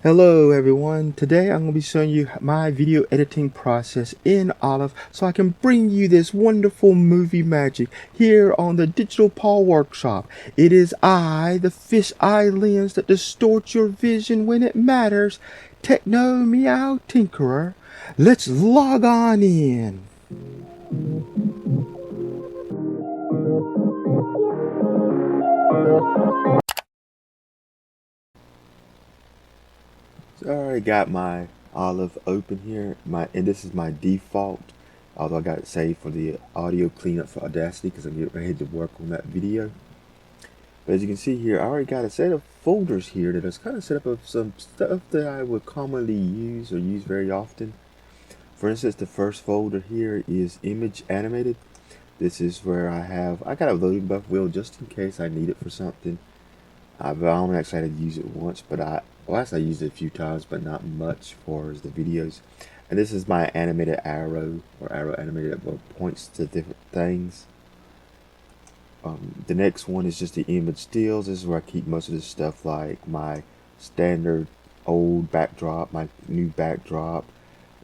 Hello everyone, today I'm going to be showing you my video editing process in Olive so I can bring you this wonderful movie magic here on the Digital Paul Workshop. It is I, the fish eye lens that distorts your vision when it matters, Techno Meow Tinkerer. Let's log on in. So I already got my Olive open here, and this is my default, although I got it saved for the audio cleanup for Audacity because I'm getting ready to work on that video. But as you can see here, I already got a set of folders here that is kind of set up of some stuff that I would commonly use or use very often. For instance, the first folder here is image animated. This is where I got a loading buff wheel just in case I need it for something. I've only actually had to use it once, but I used it a few times, but not much for the videos. And this is my animated arrow, or arrow animated that points to different things. The next one is just the image stills. This is where I keep most of this stuff, like my standard old backdrop, my new backdrop,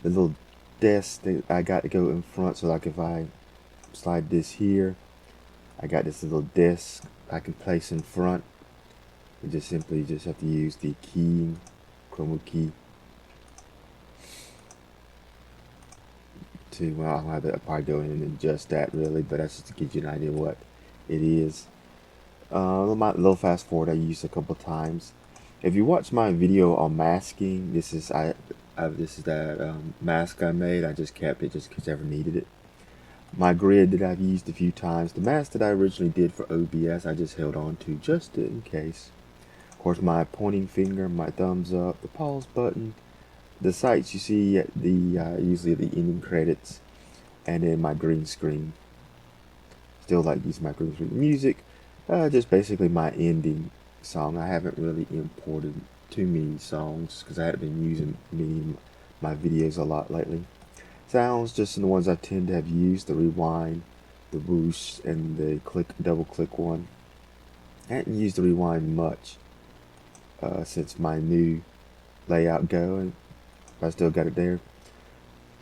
the little desk that I got to go in front, so like if I slide this here, I got this little desk I can place in front. You just simply have to use the key, chroma key, to, well, I'll have to probably go in and adjust that really, but that's just to give you an idea what it is. My little fast forward I used a couple times. If you watch my video on masking, this is that mask I made. I just kept it just because I ever needed it. My grid that I've used a few times. The mask that I originally did for OBS, I just held on to just in case. Of course, my pointing finger, my thumbs up, the pause button, the sites you see at the usually the ending credits, and then my green screen. Still like using my green screen music. Just basically my ending song. I haven't really imported too many songs because I haven't been using my videos a lot lately. Sounds just in the ones I tend to have used: the rewind, the whoosh, and the double click one. I haven't used the rewind much since my new layout going. I still got it there.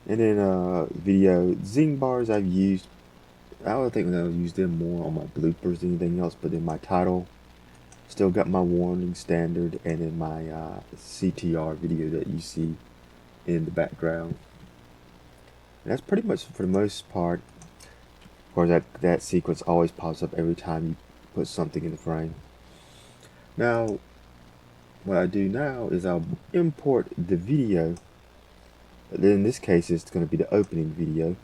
And then video zing bars I've used. I would think I'll use them more on my bloopers than anything else, but in my title, still got my warning standard, and in my CTR video that you see in the background. And that's pretty much for the most part. Of course, that sequence always pops up every time you put something in the frame. Now, what I do now is I'll import the video. In this case, it's going to be the opening video.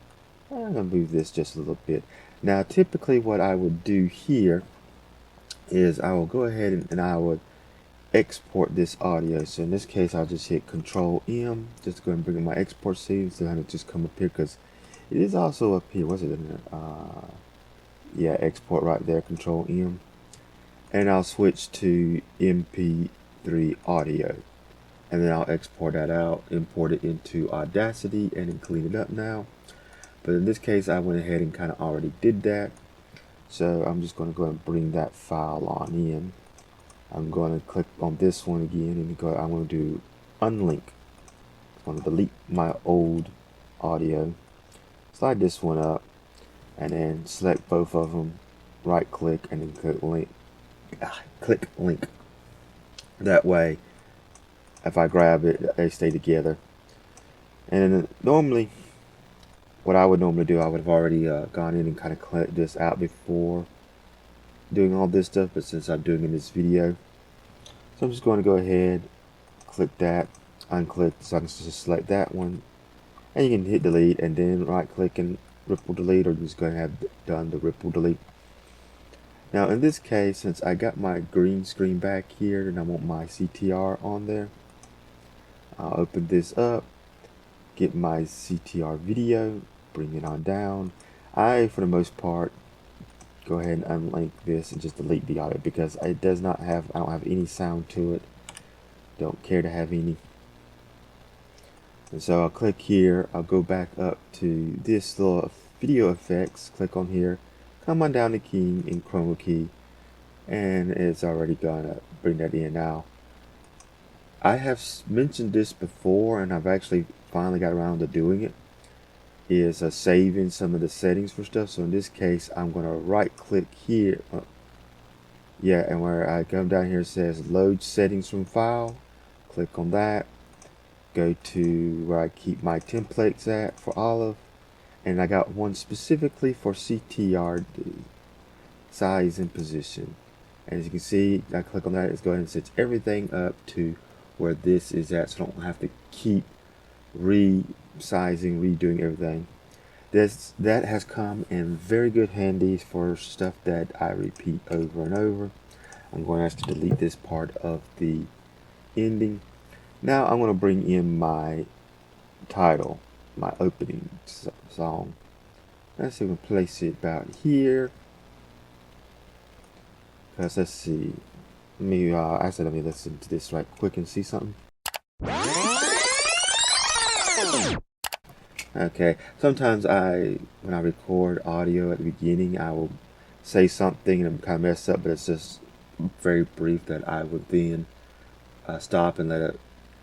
I'm going to move this just a little bit. Now, typically what I would do here is I will go ahead and I would export this audio. So in this case, I'll just hit Control M, just to go and bring in my export settings. So it'll just come up here because it is also up here. What's it in there? Yeah, export right there, Control M. And I'll switch to MP3 audio. And then I'll export that out, import it into Audacity, and then clean it up now. But in this case, I went ahead and kind of already did that. So I'm just going to go and bring that file on in. I'm going to click on this one again, and I'm going to do unlink. I'm going to delete my old audio. Slide this one up, and then select both of them. Right click, and then click link. Click link. That way, if I grab it, they stay together. And then normally, what I would normally do, I would have already gone in and kind of clicked this out before doing all this stuff, but since I'm doing it in this video, so I'm just going to go ahead, click that, unclick, so I can just select that one, and you can hit delete, and then right click and ripple delete, or just go ahead and have done the ripple delete. Now in this case, since I got my green screen back here and I want my CTR on there, I'll open this up, get my CTR video, bring it on down. I, for the most part, go ahead and unlink this and just delete the audio because it does not have, I don't have any sound to it. Don't care to have any. And so I'll click here, I'll go back up to this little video effects, click on here, come on down to key in chroma key, and it's already gonna bring that in now. I have mentioned this before, and I've actually finally got around to doing it, is saving some of the settings for stuff. So in this case, I'm going to right click here. Yeah, and where I come down here, it says load settings from file. Click on that. Go to where I keep my templates at for Olive. And I got one specifically for CTRD, size and position. And as you can see, I click on that, it's going to set everything up to where this is at, so I don't have to keep resizing, redoing everything. That has come in very good handy for stuff that I repeat over and over. I'm going to have to delete this part of the ending. Now I'm going to bring in my title, my opening song. Let's see if we can place it about here. Because let's see. Let me listen to this right quick and see something. Okay, sometimes when I record audio at the beginning, I will say something and kind of mess up, but it's just very brief that I would then stop and let it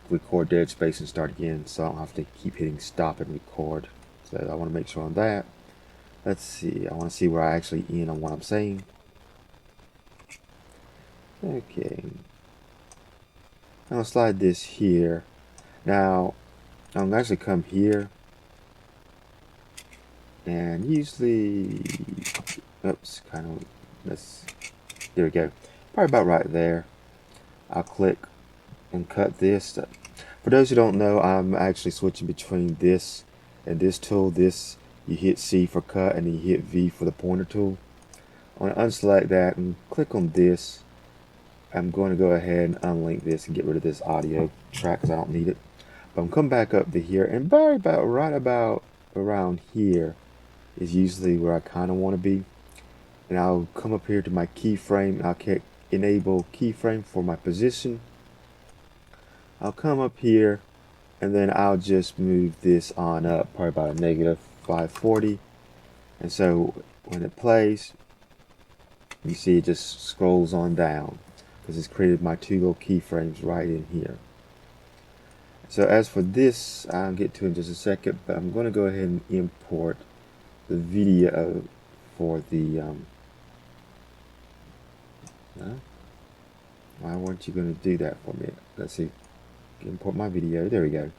record dead space and start again, so I don't have to keep hitting stop and record. So I want to make sure on that. Let's see, I want to see where I actually end on what I'm saying. Okay, I'm going to slide this here. Now, I'm going to actually come here. And usually, oops, there we go. Probably about right there. I'll click and cut this. For those who don't know, I'm actually switching between this and this tool. This, you hit C for cut, and then you hit V for the pointer tool. I'm going to unselect that and click on this. I'm going to go ahead and unlink this and get rid of this audio track because I don't need it. But I'm coming back up to here, and right about around here is usually where I kind of want to be. And I'll come up here to my keyframe. I'll enable keyframe for my position. I'll come up here, and then I'll just move this on up, probably about a negative 540. And so when it plays, you see it just scrolls on down because it's created my two little keyframes right in here. So as for this, I'll get to it in just a second, but I'm going to go ahead and import the video for the why weren't you going to do that for me? Let's see, import my video. There we go. I'm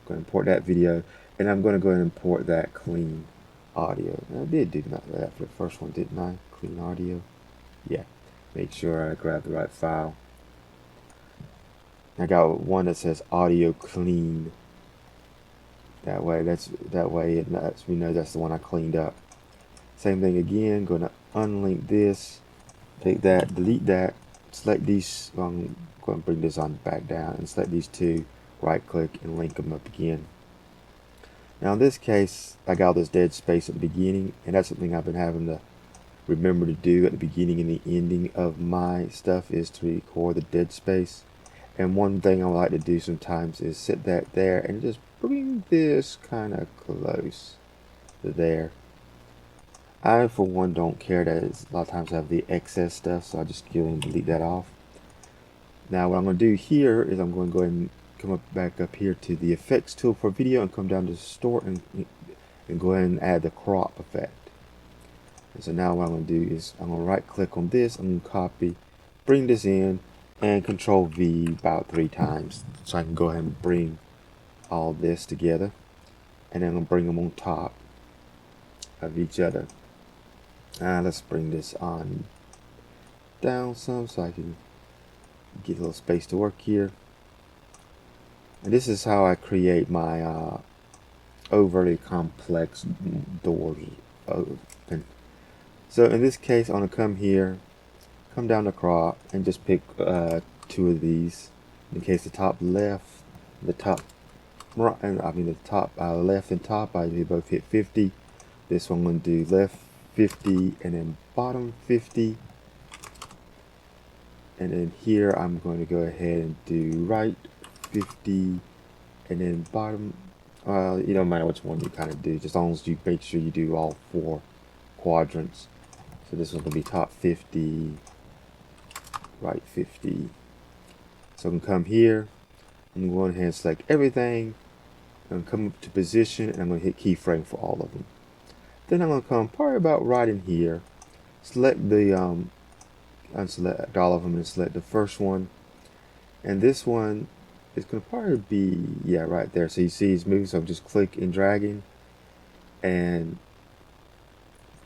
going to import that video, and I'm going to go and import that clean audio. I did do that for the first one, didn't I? Clean audio. Yeah, make sure I grab the right file. I got one that says audio clean. That way it lets me know that's the one I cleaned up. Same thing again, going to unlink this, take that, delete that, select these, I'm going to bring this on back down and select these two, right click and link them up again. Now in this case, I got all this dead space at the beginning, and that's something I've been having to remember to do at the beginning and the ending of my stuff, is to record the dead space. And one thing I like to do sometimes is set that there and just bring this kind of close to there. I, for one, don't care that a lot of times I have the excess stuff, so I just go and delete that off. Now what I'm going to do here is I'm going to go ahead and come back up here to the effects tool for video and come down to store and go ahead and add the crop effect. And so now what I'm going to do is I'm going to right click on this, I'm going to copy, bring this in, and Control V about 3 times so I can go ahead and bring all this together, and then I'm going to bring them on top of each other. Let's bring this on down some so I can get a little space to work here. And this is how I create my overly complex doors open. So in this case, I'm going to come here, come down to crop, and just pick 2 of these. In case the top left, the top right, and the top left and top, I do both hit 50. This one I'm going to do left 50 and then bottom 50. And then here I'm going to go ahead and do right 50 and then bottom. You don't matter which one you kind of do, just as long as you make sure you do all 4 quadrants. So this one's going to be top 50, right 50. So I'm going to come here. I'm going to go ahead and select everything. I'm going to come up to position, and I'm going to hit keyframe for all of them. Then I'm going to come probably about right in here. Select the unselect all of them and select the first one. And this one is going to probably be, yeah, right there. So you see it's moving, so I'm just click and dragging and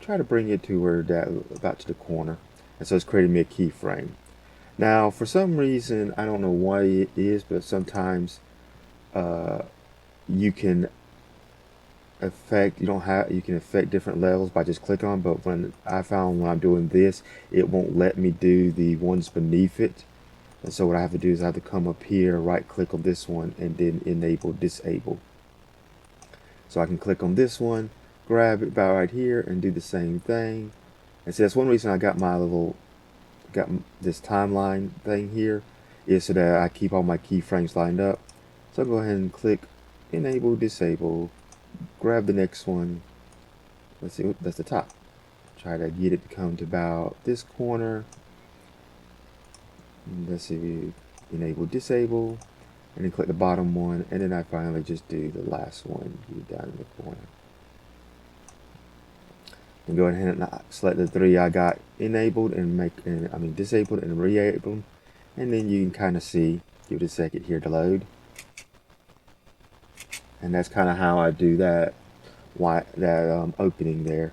try to bring it to where that about to the corner. And so it's creating me a keyframe. Now, for some reason, I don't know why it is, but sometimes you can affect different levels by just clicking on. But when I found when I'm doing this, it won't let me do the ones beneath it. And so what I have to do is I have to come up here, right click on this one, and then enable disable. So I can click on this one, grab it about right here, and do the same thing. And so that's one reason I got this timeline thing here, is so that I keep all my keyframes lined up. So I'll go ahead and click enable disable, grab the next one. Let's see, that's the top. Try to get it to come to about this corner. Let's see, enable disable, and then click the bottom one, and then I finally just do the last one down in the corner. And go ahead and select the three I got enabled and disabled and re-enabled, and then you can kind of see. Give it a second here to load, and that's kind of how I do that. Opening there.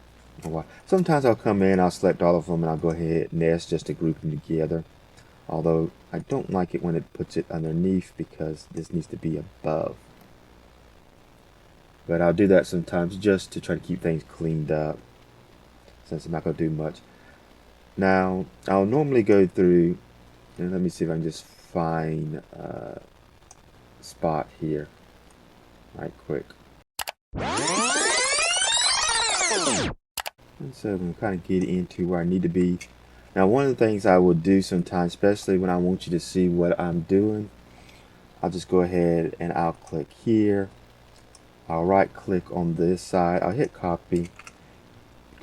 Sometimes I'll come in, I'll select all of them, and I'll go ahead and nest just to group them together. Although I don't like it when it puts it underneath, because this needs to be above. But I'll do that sometimes just to try to keep things cleaned up, since I'm not going to do much. Now, I'll normally go through, and let me see if I can just find a spot here right quick. And so I'm going to kind of get into where I need to be. Now, one of the things I will do sometimes, especially when I want you to see what I'm doing, I'll just go ahead and I'll click here. I'll right click on this side. I'll hit copy,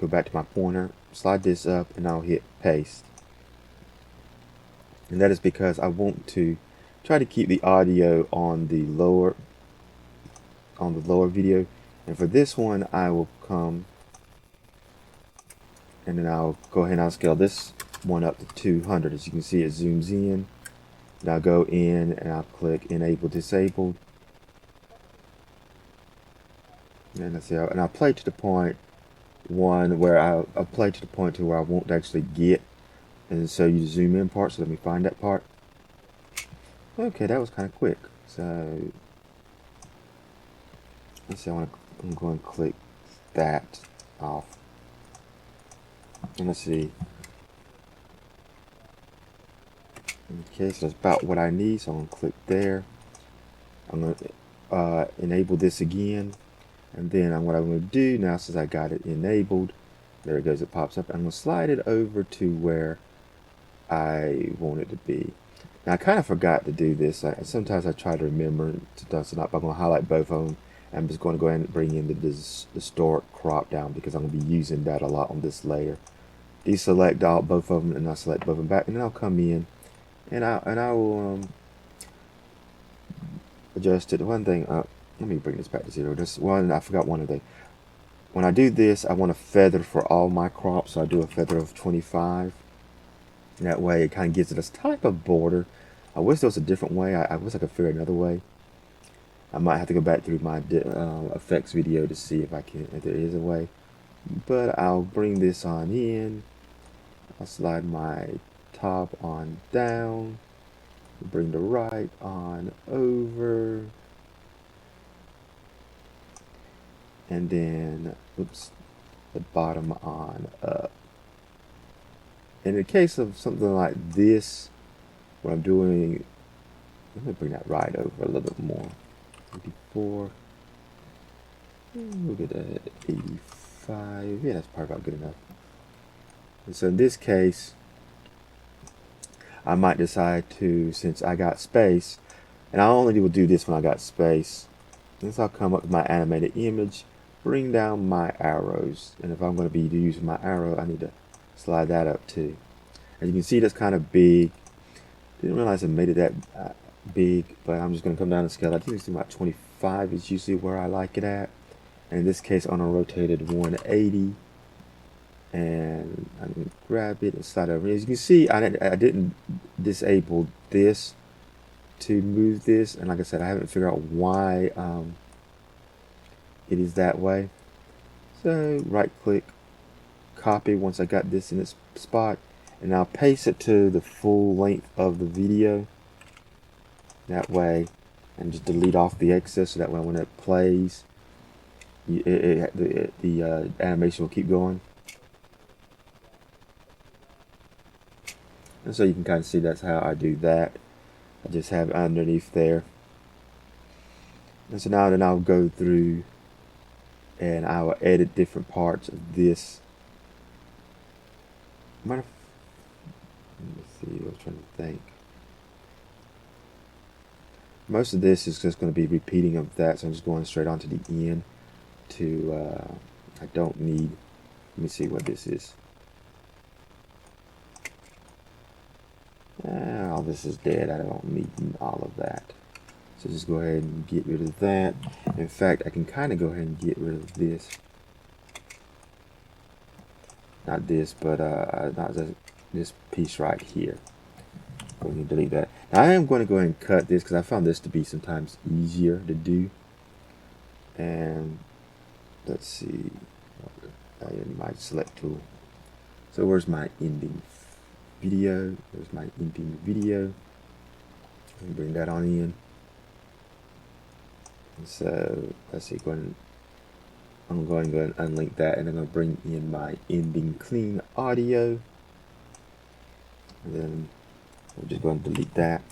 go back to my pointer, slide this up, and I'll hit paste. And that is because I want to try to keep the audio on the lower video. And for this one, I will come and then I'll go ahead and I'll scale this one up to 200. As you can see, it zooms in. And I'll go in and I'll click enable disabled. And let's see, and I'll play to the point where I'll play to the point to where I won't actually get. And so you zoom in part, so let me find that part. Okay, that was kind of quick. So let's see, I'm going to click that off. And let's see. Okay, so that's about what I need. So I'm going to click there. I'm going to enable this again. And then what I'm going to do now, since I got it enabled, there it goes, it pops up. I'm going to slide it over to where I want it to be. Now, I kind of forgot to do this. Sometimes I try to remember to do so. I'm going to highlight both of them. I'm just going to go ahead and bring in the distort crop down, because I'm going to be using that a lot on this layer. Deselect both of them, and I'll select both of them back, and then I'll come in and I will adjust it. One thing, let me bring this back to 0. This one, I forgot one of the. When I do this, I want a feather for all my crops, so I do a feather of 25. That way, it kind of gives it this type of border. I wish there was a different way. I wish I could figure another way. I might have to go back through my effects video to see if there is a way. But I'll bring this on in. I'll slide my top on down. Bring the right on over. And then, the bottom on up. In the case of something like this, what I'm doing, let me bring that right over a little bit more. 84. Look at that, 85. Yeah, that's probably about good enough. And so in this case, I might decide to, since I got space, and I only will do this when I got space, since I'll come up with my animated image, bring down my arrows. And if I'm going to be using my arrow, I need to slide that up too. As you can see, that's kind of big. Didn't realize I made it that big, but I'm just going to come down the scale. I think it's about 25 is usually where I like it at. And in this case, on a rotated 180. And I'm going to grab it and slide over. As you can see, I didn't disable this to move this. And like I said, I haven't figured out why it is that way. So right click, copy once I got this in its spot. And I'll paste it to the full length of the video. That way, and just delete off the excess, so that way when it plays, the animation will keep going. And so you can kind of see that's how I do that. I just have it underneath there. And so now then I'll go through and I will edit different parts of this. Let me see, I was trying to think. Most of this is just going to be repeating of that, so I'm just going straight on to the end to, I don't need, let me see what this is. All this is dead, I don't need all of that. So just go ahead and get rid of that. In fact, I can kind of go ahead and get rid of this. Not this, but not this piece right here. Go ahead and delete that. Now I am going to go ahead and cut this because I found this to be sometimes easier to do. And let's see, I need my select tool. So where's my ending video? There's my ending video. Let me bring that on in. And so let's see, I'm going to go and unlink that, and I'm going to bring in my ending clean audio. And then we're just going to delete that.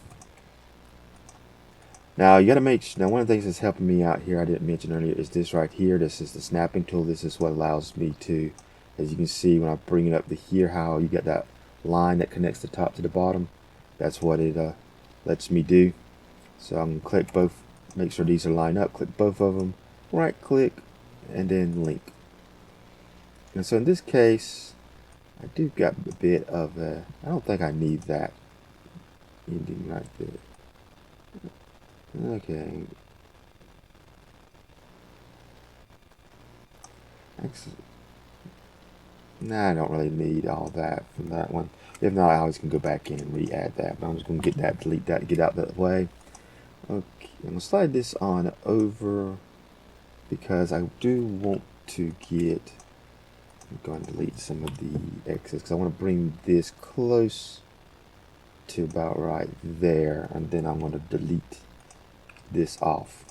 Now you got to make sure, now one of the things that's helping me out here I didn't mention earlier is this right here. This is the snapping tool. This is what allows me to, as you can see when I bring it up to here, how you get that line that connects the top to the bottom. That's what it lets me do. So I'm going to click both, make sure these are lined up, click both of them, right click, and then link. And so in this case, I do got a bit of a, I don't think I need that ending right there. Okay. Excellent. Nah, I don't really need all that from that one. If not, I always can go back in and re-add that. But I'm just going to get that, delete that, get out that way. Okay, I'm going to slide this on over because I do want to get, I'm going to delete some of the excess because I want to bring this close to about right there, and then I'm going to delete this off.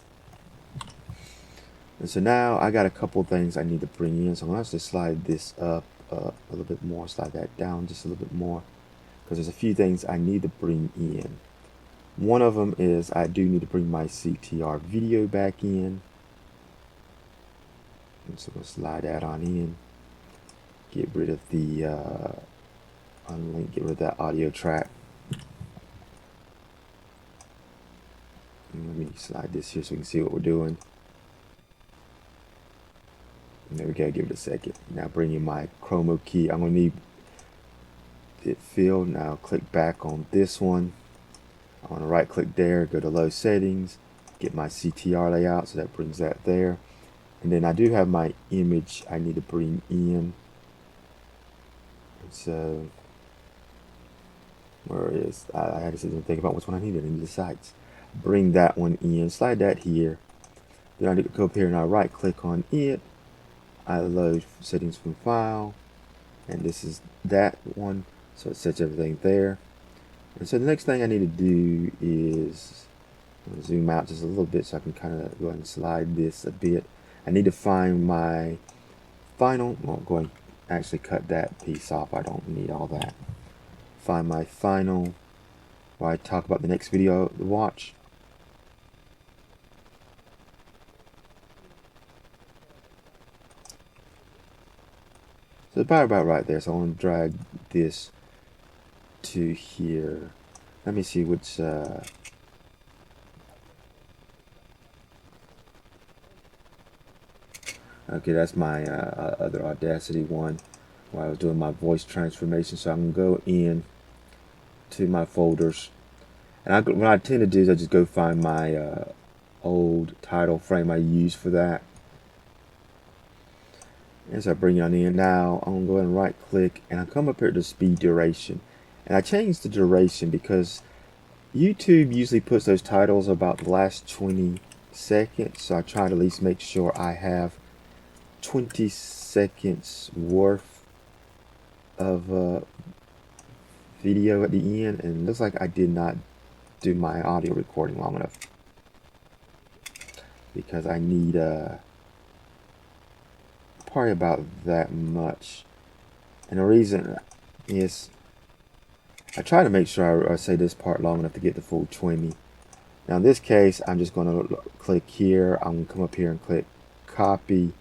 And so now I got a couple things I need to bring in, so I'm going to just slide this up a little bit more, slide that down just a little bit more, because there's a few things I need to bring in. One of them is I do need to bring my CTR video back in. And so we'll slide that on in. Get rid of the unlink, get rid of that audio track. And let me slide this here so we can see what we're doing. And there we go, give it a second. Now bring in my chroma key. I'm going to need it filled. Now click back on this one. I want to right click there, go to low settings, get my CTR layout, so that brings that there. And then I do have my image I need to bring in. So where is, I had to sit and think about which one I needed in the sites. Bring that one in, slide that here. Then I need to go up here and I right click on it. I load settings from file, and this is that one, so it sets everything there. And so the next thing I need to do is zoom out just a little bit so I can kind of go ahead and slide this a bit. I need to find my final, well, go ahead and actually cut that piece off. I don't need all that. Find my final, where I talk about the next video to watch. So it's about right there. So I want to drag this to here. Let me see which okay, that's my other Audacity one where I was doing my voice transformation. So I'm going to go in to my folders And what I tend to do is I just go find my old title frame I used for that. And so I bring it on in. Now I'm going to go ahead and right click and I come up here to speed duration. And I changed the duration because YouTube usually puts those titles about the last 20 seconds. So I try to at least make sure I have 20 seconds worth of video at the end. And it looks like I did not do my audio recording long enough, because I need probably about that much. And the reason is I try to make sure I say this part long enough to get the full 20. Now in this case, I'm just going to click here. I'm going to come up here and click copy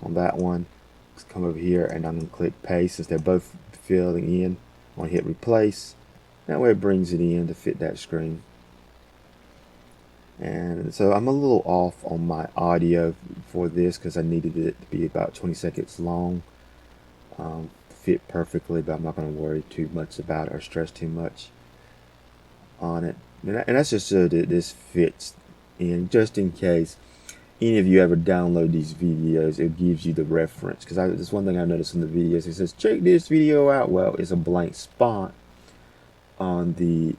on that one. Let's come over here and I'm going to click paste since they're both filling in. I'm going to hit replace. That way it brings it in to fit that screen. And so I'm a little off on my audio for this because I needed it to be about 20 seconds long. Fit perfectly, but I'm not going to worry too much about it or stress too much on it. And that's just so that this fits in, just in case any of you ever download these videos, it gives you the reference. Because there's one thing I noticed in the videos, it says check this video out. Well, it's a blank spot on the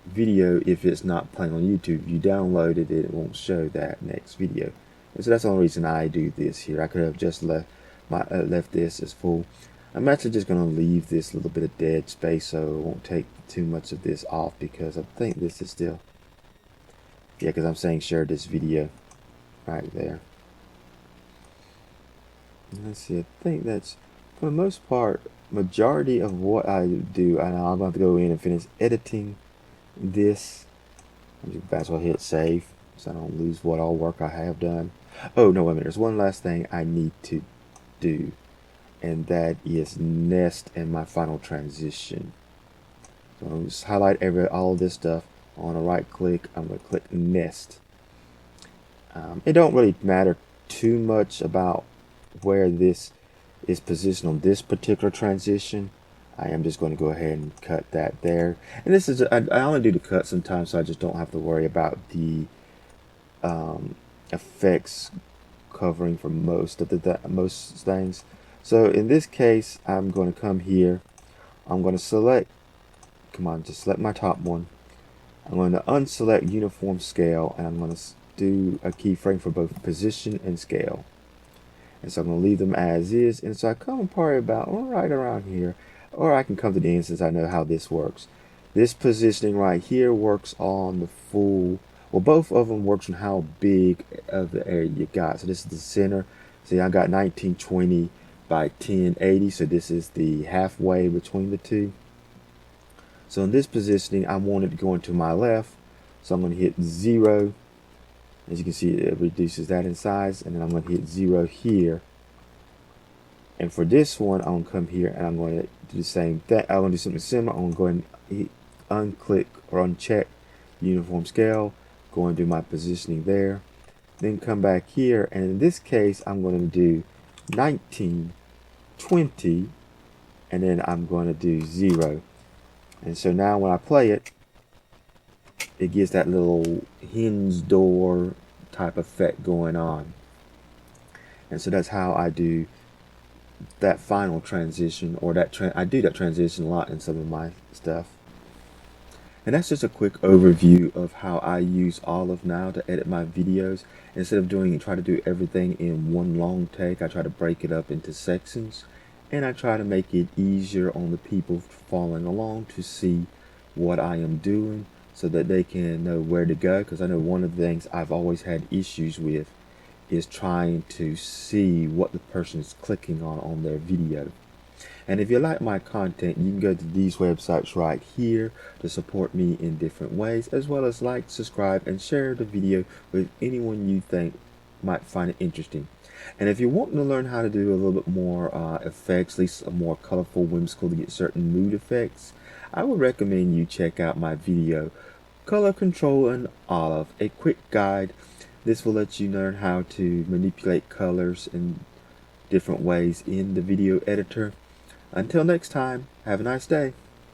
video if it's not playing on YouTube. If you download it, it won't show that next video. And so that's the only reason I do this here. I could have just left this as full. I'm actually just going to leave this little bit of dead space so it won't take too much of this off, because I think this is still, yeah, because I'm saying share this video right there. And let's see, I think that's for the most part majority of what I do. And I'm going to go in and finish editing this. That's why I hit save so I don't lose what all work I have done. Oh no, wait a minute, there's one last thing I need to do, and that is nest in my final transition. So I'm just highlight all of this stuff. I want to right click, I'm going to click nest. It don't really matter too much about where this is positioned on this particular transition. I am just going to go ahead and cut that there. And this is, I only do the cut sometimes, so I just don't have to worry about the effects covering for most of most things. So in this case, I'm going to come here. I'm going to select, just select my top one. I'm going to unselect uniform scale, and I'm going to do a keyframe for both position and scale. And so I'm going to leave them as is. And so I come probably about right around here, or I can come to the end since I know how this works. This positioning right here works on the full, well, both of them works on how big of the area you got. So this is the center. See, I got 1920 by 1080, so this is the halfway between the two. So in this positioning, I want it to go into my left, so I'm going to hit 0. As you can see, it reduces that in size, and then I'm going to hit 0 here. And for this one, I'm going to come here and I'm going to do the same thing. I'm going to do something similar. I'm going to go ahead and unclick or uncheck uniform scale, go and do my positioning there, then come back here, and in this case, I'm going to do 1920, and then I'm going to do 0. And so now when I play it, it gives that little hinge door type effect going on. And so that's how I do that final transition, or I do that transition a lot in some of my stuff. And that's just a quick overview of how I use Olive now to edit my videos. Instead of try to do everything in one long take, I try to break it up into sections, and I try to make it easier on the people following along to see what I am doing, so that they can know where to go. Because I know one of the things I've always had issues with is trying to see what the person is clicking on their video. And if you like my content, you can go to these websites right here to support me in different ways, as well as like, subscribe, and share the video with anyone you think might find it interesting. And if you're wanting to learn how to do a little bit more effects, at least a more colorful, whimsical, to get certain mood effects, I would recommend you check out my video, Color Control in Olive, a quick guide. This will let you learn how to manipulate colors in different ways in the video editor. Until next time, have a nice day.